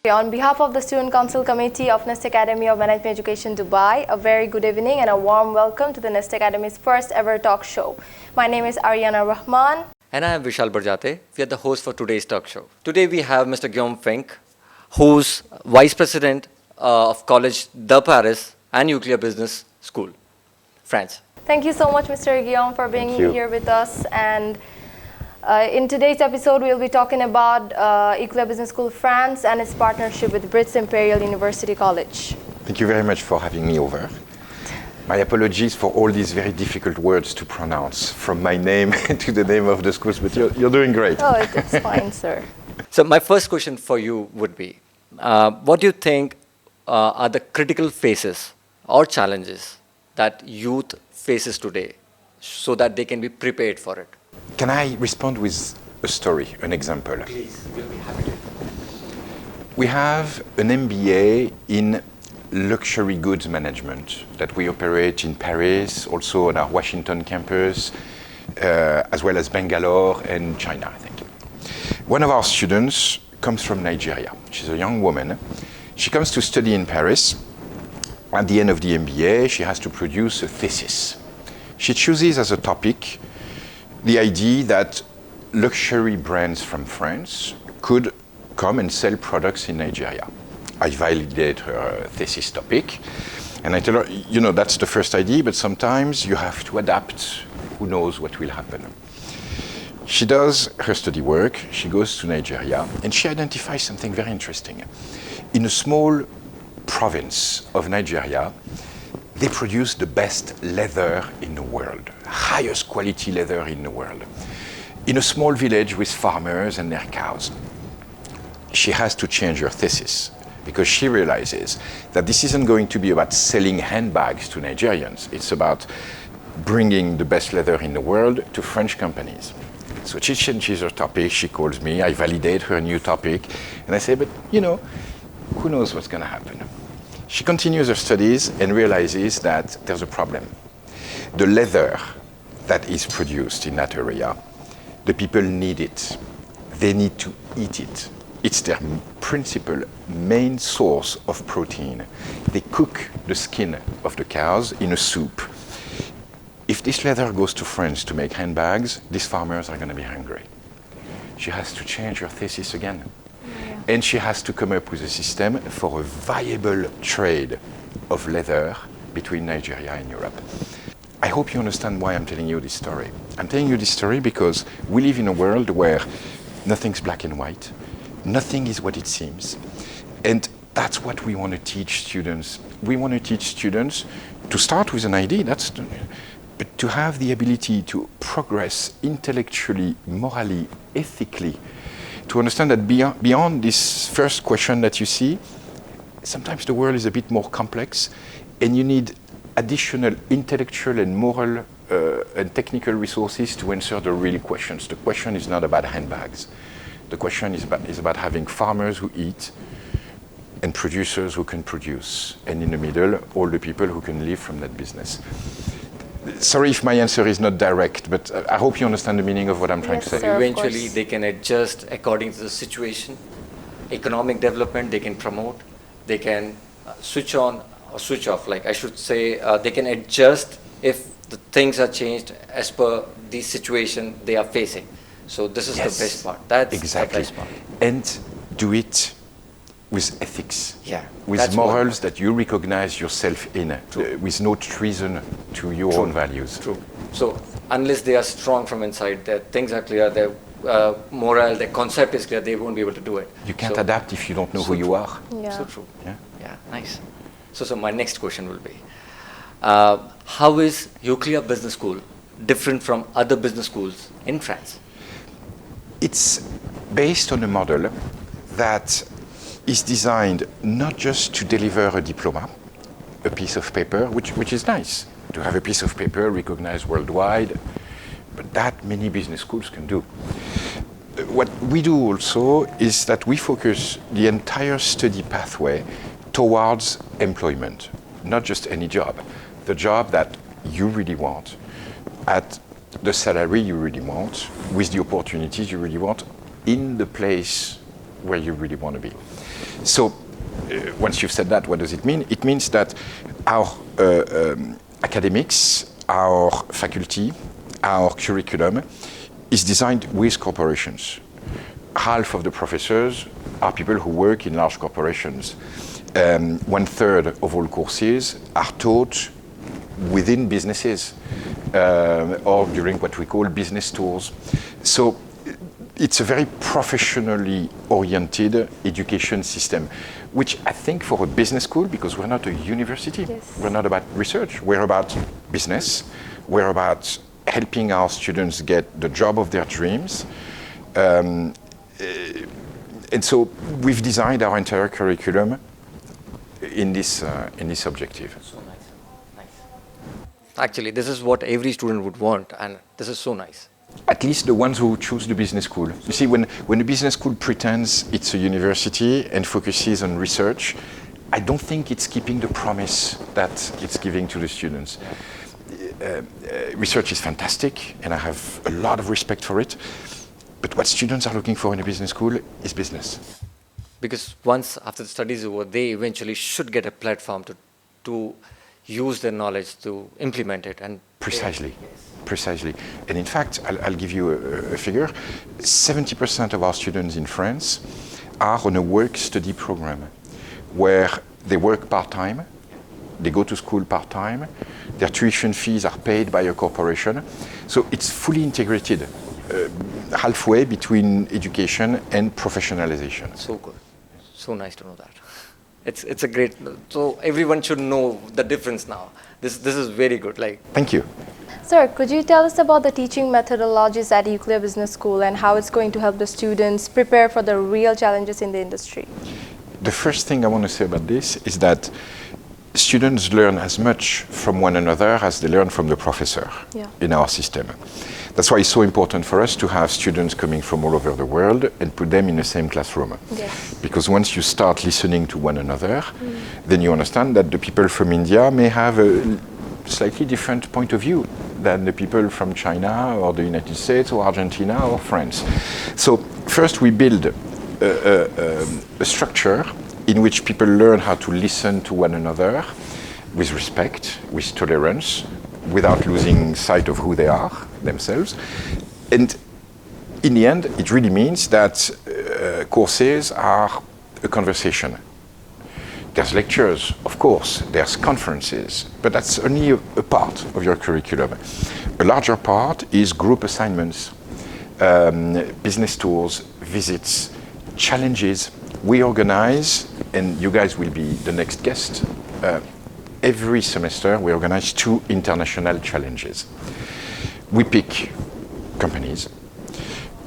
On behalf of the Student Council Committee of Nest Academy of Management Education Dubai, a very good evening and a warm welcome to the Nest Academy's first ever talk show. My name is Ariana Rahman. And I am Vishal Barjate. We are the host for today's talk show. Today we have Mr. Guillaume Finck, who's Vice President of College de Paris and Nuclear Business School, France. Thank you so much, Mr. Guillaume, for being here with us. And in today's episode, we'll be talking about Extracurricular Business School France and its partnership with Brits Imperial University College. Thank you very much for having me over. My apologies for all these very difficult words to pronounce, from my name to the name of the schools, but you're doing great. Oh, it's fine, sir. So my first question for you would be, what do you think are the critical phases or challenges that youth faces today so that they can be prepared for it? Can I respond with a story, an example? Please, we'll be happy to. We have an MBA in luxury goods management that we operate in Paris, also on our Washington campus, as well as Bangalore and China, I think. One of our students comes from Nigeria. She's a young woman. She comes to study in Paris. At the end of the MBA, she has to produce a thesis. She chooses as a topic the idea that luxury brands from France could come and sell products in Nigeria. I validate her thesis topic, and I tell her, you know, that's the first idea, but sometimes you have to adapt. Who knows what will happen? She does her study work, she goes to Nigeria, and she identifies something very interesting. In a small province of Nigeria, they produce the best leather in the world, highest quality leather in the world, in a small village with farmers and their cows. She has to change her thesis because she realizes that this isn't going to be about selling handbags to Nigerians. It's about bringing the best leather in the world to French companies. So she changes her topic, she calls me, I validate her new topic, and I say, but you know, who knows what's going to happen? She continues her studies and realizes that there's a problem. The leather that is produced in that area, the people need it. They need to eat it. It's their principal main source of protein. They cook the skin of the cows in a soup. If this leather goes to France to make handbags, these farmers are going to be hungry. She has to change her thesis again. And she has to come up with a system for a viable trade of leather between Nigeria and Europe. I hope you understand why I'm telling you this story. I'm telling you this story because we live in a world where nothing's black and white. Nothing is what it seems. And that's what we want to teach students. We want to teach students to start with an idea, but to have the ability to progress intellectually, morally, ethically, to understand that beyond this first question that you see, sometimes the world is a bit more complex and you need additional intellectual and moral and technical resources to answer the real questions. The question is not about handbags. The question is about having farmers who eat and producers who can produce. And in the middle, all the people who can live from that business. Sorry if my answer is not direct, but I hope you understand the meaning of what I'm trying to say. Sir, eventually, they can adjust according to the situation. Economic development, they can promote. They can switch on or switch off. Like I should say, they can adjust if the things are changed as per the situation they are facing. So this is the best part. That's exactly the best part. And do it with ethics, Yeah, with morals that you recognize yourself in, with no treason to your own values. True. So unless they are strong from inside, their things are clear, their moral, their concept is clear, they won't be able to do it. You can't adapt if you don't know who you are. Yeah. So true. Yeah. Yeah, nice. So my next question will be, how is Nuclear Business School different from other business schools in France? It's based on a model that is designed not just to deliver a diploma, a piece of paper, which is nice, to have a piece of paper recognized worldwide, but that many business schools can do. What we do also is that we focus the entire study pathway towards employment, not just any job, the job that you really want, at the salary you really want, with the opportunities you really want, in the place where you really want to be. So once you've said that, what does it mean? It means that our academics, our faculty, our curriculum is designed with corporations. Half of the professors are people who work in large corporations. 1/3 of all courses are taught within businesses or during what we call business tours. So it's a very professionally oriented education system, which I think for a business school, because we're not a university, we're not about research, we're about business, we're about helping our students get the job of their dreams. And so we've designed our entire curriculum in this objective. So nice. Actually, this is what every student would want, and this is so nice. At least the ones who choose the business school. You see, when a business school pretends it's a university and focuses on research, I don't think it's keeping the promise that it's giving to the students. Research is fantastic, and I have a lot of respect for it. But what students are looking for in a business school is business. Because once after the studies over, they eventually should get a platform to use their knowledge to implement it. And precisely. And in fact, I'll give you a figure. 70% of our students in France are on a work-study program where they work part-time, they go to school part-time, their tuition fees are paid by a corporation. So it's fully integrated, halfway between education and professionalization. So good. So nice to know that. It's a great, so everyone should know the difference now. This is very good. Thank you. Sir, could you tell us about the teaching methodologies at Euclid Business School and how it's going to help the students prepare for the real challenges in the industry? The first thing I want to say about this is that students learn as much from one another as they learn from the professor in our system. That's why it's so important for us to have students coming from all over the world and put them in the same classroom. Yes. Because once you start listening to one another, then you understand that the people from India may have a slightly different point of view than the people from China or the United States or Argentina or France. So first we build a structure in which people learn how to listen to one another with respect, with tolerance, without losing sight of who they are themselves. And in the end, it really means that courses are a conversation. There's lectures, of course, there's conferences, but that's only a part of your curriculum. A larger part is group assignments, business tours, visits, challenges. We organize, and you guys will be the next guest, every semester we organize 2 international challenges. We pick companies.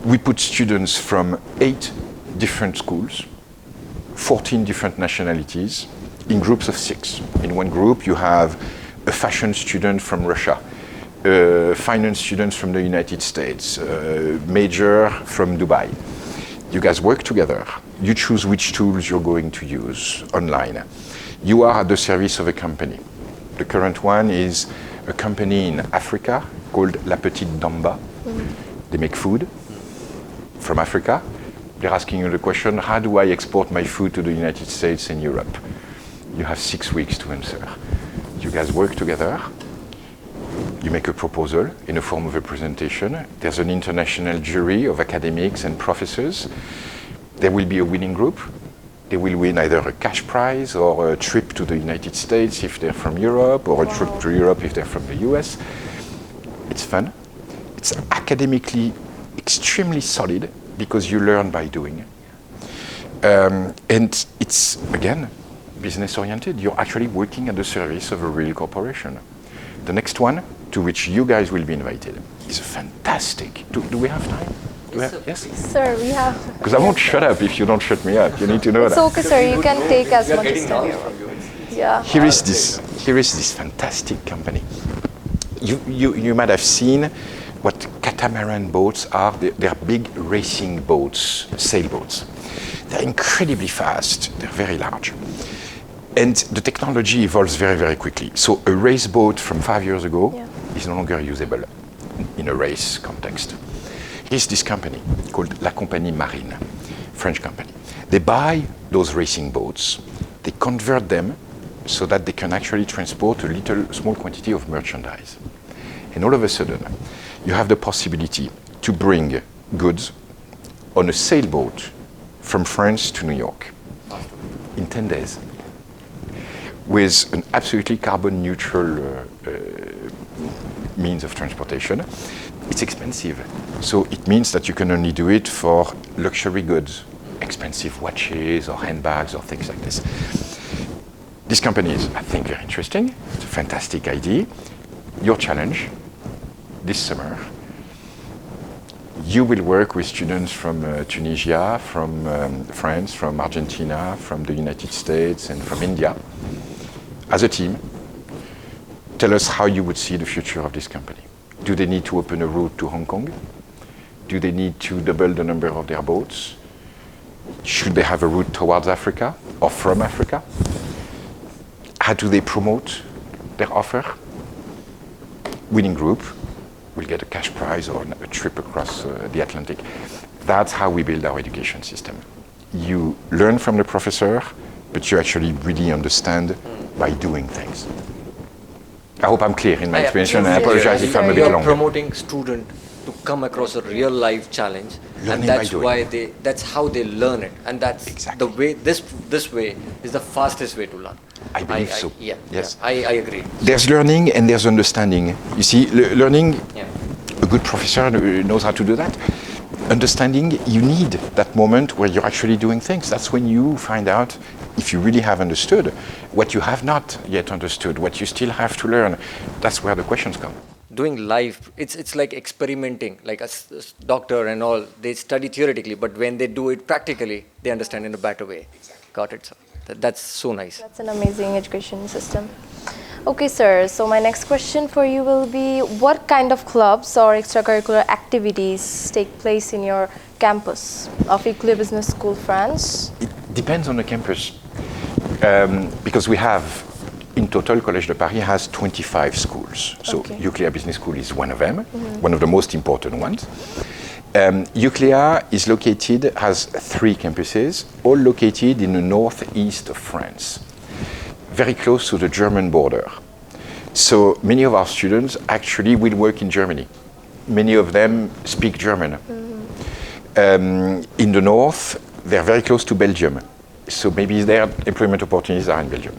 We put students from 8 different schools, 14 different nationalities, in groups of 6. In one group you have a fashion student from Russia, a finance student from the United States, a major from Dubai. You guys work together. You choose which tools you're going to use online. You are at the service of a company. The current one is a company in Africa called La Petite Damba. They make food from Africa. They're asking you the question, how do I export my food to the United States and Europe? You have 6 weeks to answer. You guys work together. You make a proposal in the form of a presentation. There's an international jury of academics and professors. There will be a winning group. They will win either a cash prize or a trip to the United States if they're from Europe, or a trip to Europe if they're from the US. It's fun. It's academically extremely solid because you learn by doing. And it's, again, business oriented. You're actually working at the service of a real corporation. The next one, to which you guys will be invited, is fantastic. Do we have time? Yes? Sir, we have... Because I won't shut up if you don't shut me up. You need to know that. It's okay, sir. You can take as much as time. Yeah. Here is this fantastic company. You might have seen what catamaran boats are. They're big racing boats, sailboats. They're incredibly fast. They're very large. And the technology evolves very, very quickly. So a race boat from 5 years ago is no longer usable in a race context. Here's this company called La Compagnie Marine, French company. They buy those racing boats, they convert them so that they can actually transport a small quantity of merchandise. And all of a sudden, you have the possibility to bring goods on a sailboat from France to New York in 10 days with an absolutely carbon neutral means of transportation. It's expensive. So it means that you can only do it for luxury goods, expensive watches or handbags or things like this. These companies, I think, are interesting. It's a fantastic idea. Your challenge this summer, you will work with students from Tunisia, from France, from Argentina, from the United States, and from India. As a team, tell us how you would see the future of this company. Do they need to open a route to Hong Kong? Do they need to double the number of their boats? Should they have a route towards Africa or from Africa? How do they promote their offer? Winning group will get a cash prize or a trip across the Atlantic. That's how we build our education system. You learn from the professor, but you actually really understand by doing things. I hope I'm clear in my explanation, and I apologize if I'm a bit long. You're promoting student to come across a real life challenge, Learning and that's how they learn it, and that's Exactly. the way. This way is the fastest way to learn. I believe so. Yeah, Yes. yeah, I agree. There's learning and there's understanding. You see, learning, Yeah. a good professor knows how to do that. Understanding, you need that moment where you're actually doing things. That's when you find out if you really have understood what you have not yet understood, what you still have to learn. That's where the questions come. Doing life, it's like experimenting, like a doctor and all. They study theoretically, but when they do it practically, they understand in a better way. Exactly. Got it, sir. That's so nice. That's an amazing education system. Okay, sir. So my next question for you will be, what kind of clubs or extracurricular activities take place in your campus of École Business School France? It depends on the campus. Because we have, in total, Collège de Paris has 25 schools. So Okay. Euclid Business School is one of them, one of the most important ones. Euclid is located, has 3 campuses, all located in the northeast of France, very close to the German border. So many of our students actually will work in Germany. Many of them speak German. In the north, they're very close to Belgium. So maybe their employment opportunities are in Belgium.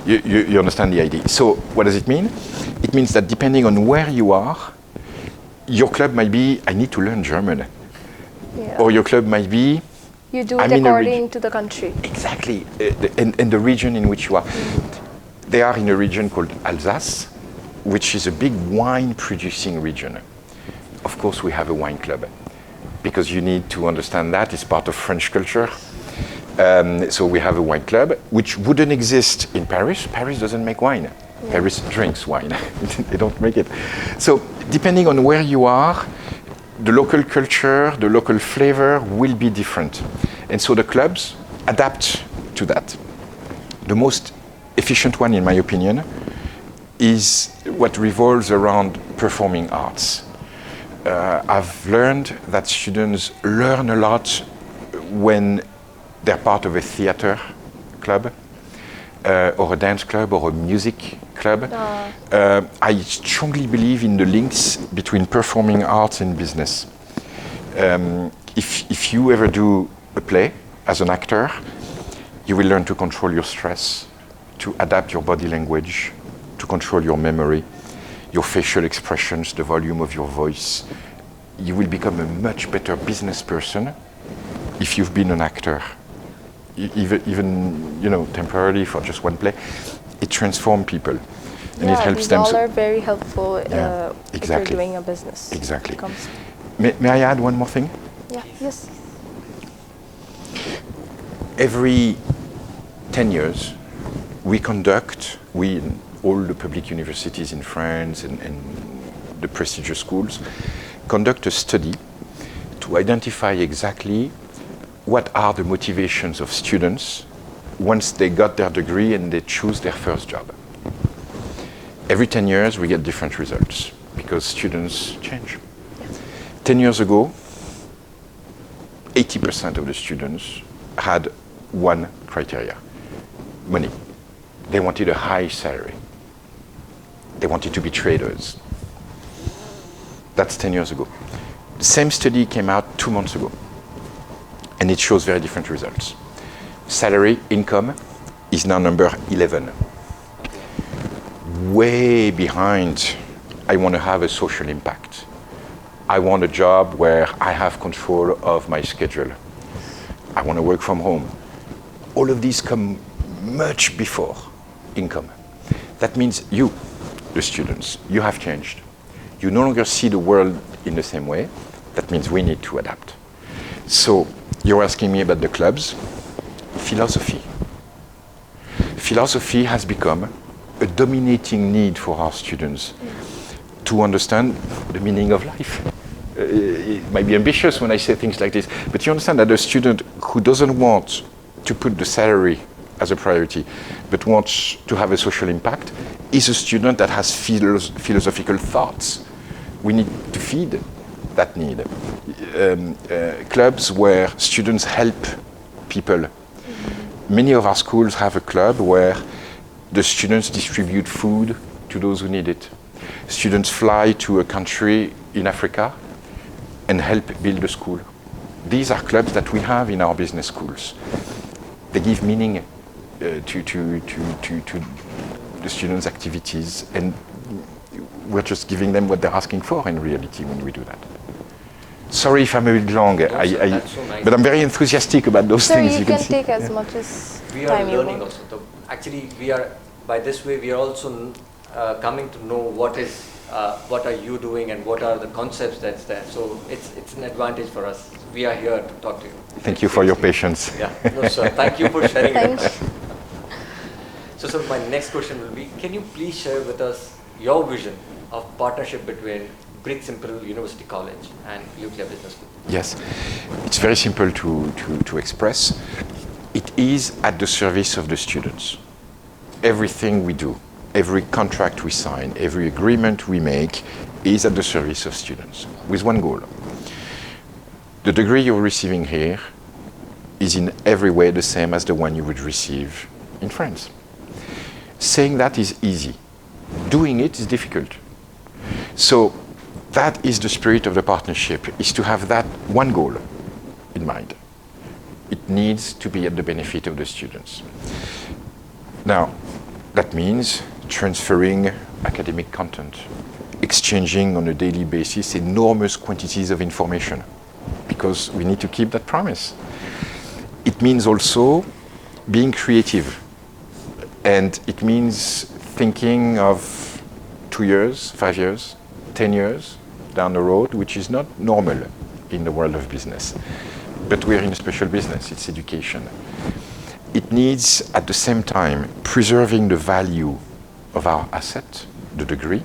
You understand the idea. So what does it mean? It means that depending on where you are, your club might be, I need to learn German. Yeah. Or your club might be, You do I'm it in a according to the country. exactly, and the region in which you are. They are in a region called Alsace, which is a big wine producing region. Of course, we have a wine club, because you need to understand that it's part of French culture. So we have a wine club, which wouldn't exist in Paris. Paris doesn't make wine. Yeah. Paris drinks wine. They don't make it. So depending on where you are, the local culture, the local flavor will be different. And so the clubs adapt to that. The most efficient one, in my opinion, is what revolves around performing arts. I've learned that students learn a lot when they're part of a theater club, or a dance club, or a music club. I strongly believe in the links between performing arts and business. If you ever do a play as an actor, you will learn to control your stress, to adapt your body language, to control your memory, your facial expressions, the volume of your voice. You will become a much better business person if you've been an actor. Even temporarily for just one play. It transforms people, and it helps them. These all are very helpful exactly. if you're doing a business. Exactly. May I add one more thing? Yeah. Yes. Every 10 years, we in all the public universities in France and the prestigious schools, conduct a study to identify exactly what are the motivations of students once they got their degree and they choose their first job. Every 10 years, we get different results because students change. Yes. 10 years ago, 80% of the students had one criteria: money. They wanted a high salary. They wanted to be traders. That's 10 years ago. The same study came out 2 months ago, and it shows very different results. Salary, income, is now number 11. Way behind, I want to have a social impact. I want a job where I have control of my schedule. I want to work from home. All of these come much before income. That means you, the students, you have changed. You no longer see the world in the same way. That means we need to adapt. So you're asking me about the clubs. Philosophy. Philosophy has become a dominating need for our students to understand the meaning of life. It might be ambitious when I say things like this, but you understand that a student who doesn't want to put the salary as a priority, but wants to have a social impact, is a student that has philosophical thoughts. We need to feed that need. Clubs where students help people. Many of our schools have a club where the students distribute food to those who need it. Students fly to a country in Africa and help build a school. These are clubs that we have in our business schools. They give meaning to the students' activities, and we're just giving them what they're asking for in reality when we do that. Sorry if I'm a bit long, That's so nice. but I'm very enthusiastic about those Sir, things. you can see. take as much as We are time you learning want. also. Actually, we are, by this way, we are also coming to know what are you doing and what are the concepts that's there. So it's an advantage for us. We are here to talk to you. Thank you for your patience. Yeah, no, sir. Thank you for sharing it with Thanks. us. So, sir, my next question will be: can you please share with us your vision of partnership between Brits Imperial University College and Nuclear Business School? Yes, it's very simple to express. It is at the service of the students. Everything we do, every contract we sign, every agreement we make is at the service of students with one goal. The degree you're receiving here is in every way the same as the one you would receive in France. Saying that is easy. Doing it is difficult. So that is the spirit of the partnership, is to have that one goal in mind. It needs to be at the benefit of the students. Now, that means transferring academic content, exchanging on a daily basis enormous quantities of information, because we need to keep that promise. It means also being creative, and it means thinking of 2 years, 5 years, 10 years down the road, which is not normal in the world of business. But we're in a special business, it's education. It needs, at the same time, preserving the value of our asset, the degree,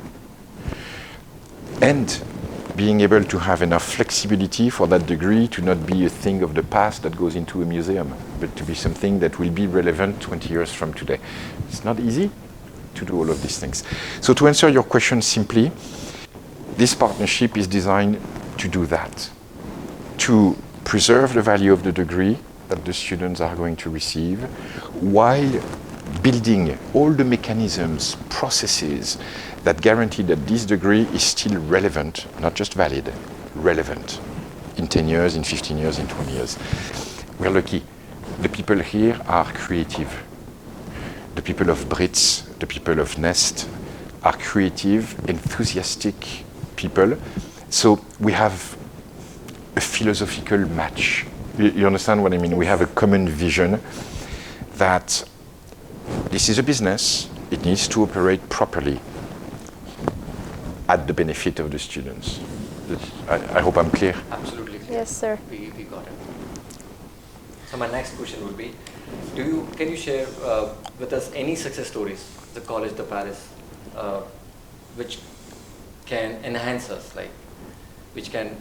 and being able to have enough flexibility for that degree to not be a thing of the past that goes into a museum, but to be something that will be relevant 20 years from today. It's not easy to do all of these things. So to answer your question simply, this partnership is designed to do that, to preserve the value of the degree that the students are going to receive, while building all the mechanisms, processes that guarantee that this degree is still relevant, not just valid, relevant in 10 years, in 15 years, in 20 years. We're lucky. The people here are creative. The people of Brits, the people of Nest are creative, enthusiastic people. So we have a philosophical match. You understand what I mean? We have a common vision that this is a business. It needs to operate properly at the benefit of the students. I hope I'm clear. Absolutely clear. Yes, sir. We got it. So my next question would be, can you share with us any success stories, the Collège de Paris, which can enhance us, like, which can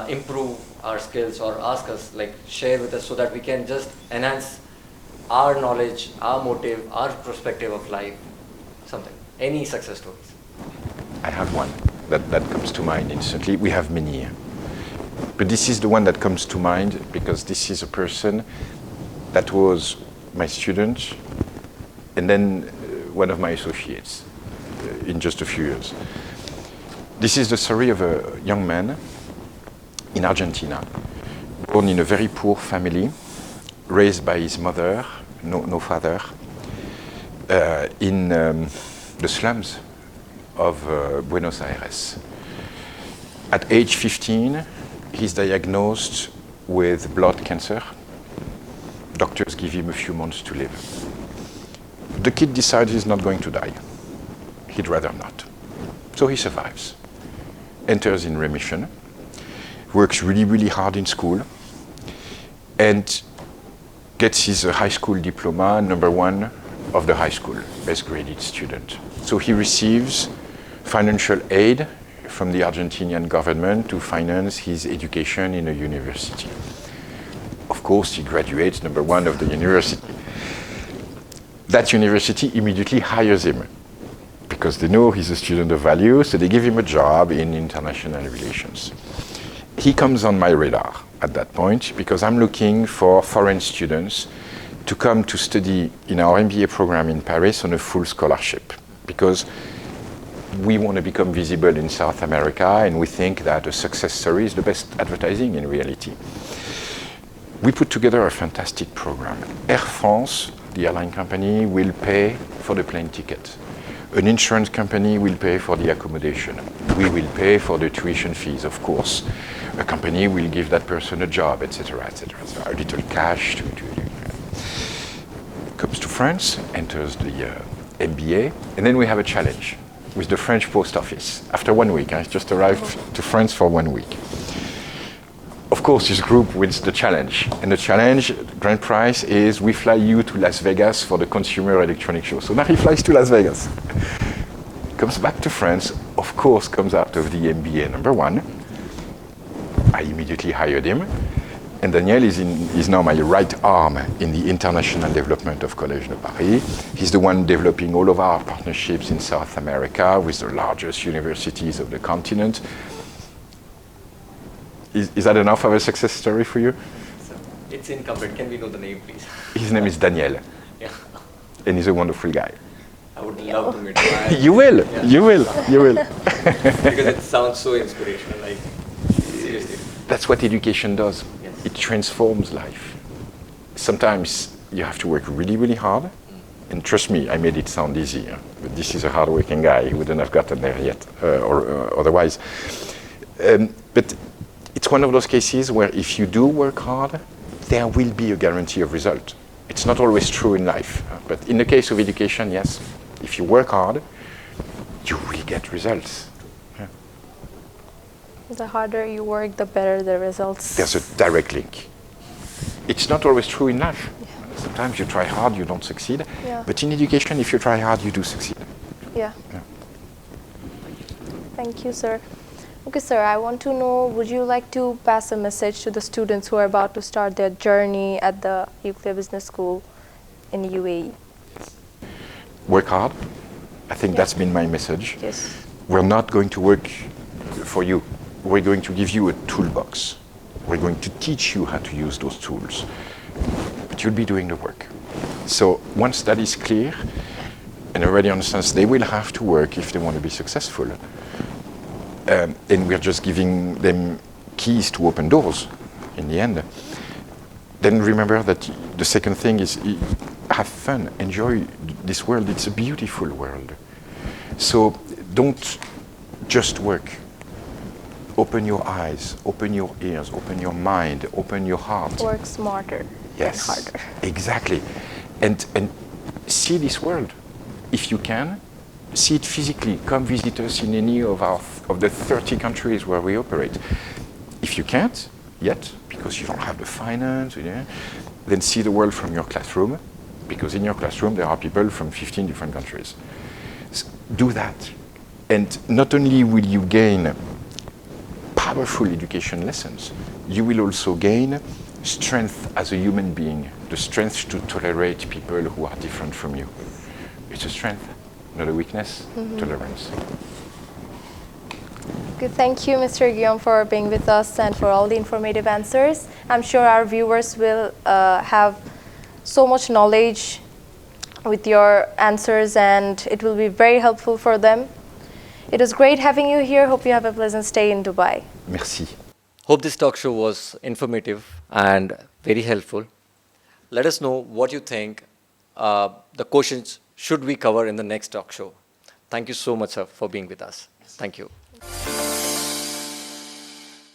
improve our skills, or ask us, like, share with us so that we can just enhance our knowledge, our motive, our perspective of life, something, any success stories? I have one that comes to mind instantly. We have many, but this is the one that comes to mind because this is a person that was my student, and then one of my associates in just a few years. This is the story of a young man in Argentina, born in a very poor family, raised by his mother, no father, in the slums of Buenos Aires. At age 15, he's diagnosed with blood cancer. Doctors give him a few months to live. The kid decides he's not going to die. He'd rather not. So he survives, enters in remission, works really, really hard in school, and gets his high school diploma, #1 of the high school, best graded student. So he receives financial aid from the Argentinian government to finance his education in a university. Of course, he graduates #1 of the university. That university immediately hires him because they know he's a student of value, so they give him a job in international relations. He comes on my radar at that point because I'm looking for foreign students to come to study in our MBA program in Paris on a full scholarship, because we want to become visible in South America, and we think that a success story is the best advertising in reality. We put together a fantastic program. Air France, the airline company, will pay for the plane ticket. An insurance company will pay for the accommodation. We will pay for the tuition fees, of course. A company will give that person a job, etc., etc. So a little cash comes to France, enters the MBA, and then we have a challenge with the French post office. After 1 week, I just arrived to France for 1 week. Of course, this group wins the challenge. And the challenge, grand prize, is we fly you to Las Vegas for the Consumer Electronics Show. So now he flies to Las Vegas. Comes back to France, of course, comes out of the MBA #1. I immediately hired him. And Daniel is now my right arm in the international development of Collège de Paris. He's the one developing all of our partnerships in South America with the largest universities of the continent. Is that enough of a success story for you? It's incomplete. Can we know the name, please? His name is Daniel. Yeah. And he's a wonderful guy. I would love to meet him. You will. Yeah. You will. You will. Because it sounds so inspirational. Like, seriously. That's what education does. Yes. It transforms life. Sometimes you have to work really, really hard. And trust me, I made it sound easy. But this is a hard-working guy. He wouldn't have gotten there yet, or otherwise. But it's one of those cases where if you do work hard, there will be a guarantee of result. It's not always true in life, but in the case of education, yes. If you work hard, you will get results. Yeah. The harder you work, the better the results. There's a direct link. It's not always true in life. Yeah. Sometimes you try hard, you don't succeed. Yeah. But in education, if you try hard, you do succeed. Yeah. Yeah. Thank you, sir. Okay, sir, I want to know, would you like to pass a message to the students who are about to start their journey at the Nuclear Business School in UAE? Work hard. I think that's been my message. Yes. We're not going to work for you. We're going to give you a toolbox. We're going to teach you how to use those tools. But you'll be doing the work. So once that is clear, and everybody understands they will have to work if they want to be successful, and we're just giving them keys to open doors in the end, then remember that the second thing is have fun, enjoy this world. It's a beautiful world. So don't just work. Open your eyes, open your ears, open your mind, open your heart. Work smarter and harder. Exactly. And see this world. If you can, see it physically. Come visit us in any of the 30 countries where we operate. If you can't yet, because you don't have the finance, then see the world from your classroom, because in your classroom there are people from 15 different countries. So do that. And not only will you gain powerful education lessons, you will also gain strength as a human being, the strength to tolerate people who are different from you. It's a strength, not a weakness. Tolerance. Good. Thank you, Mr. Guillaume, for being with us and for all the informative answers. I'm sure our viewers will have so much knowledge with your answers, and it will be very helpful for them. It was great having you here. Hope you have a pleasant stay in Dubai. Merci. Hope this talk show was informative and very helpful. Let us know what you think the questions should we cover in the next talk show. Thank you so much, sir, for being with us. Thank you.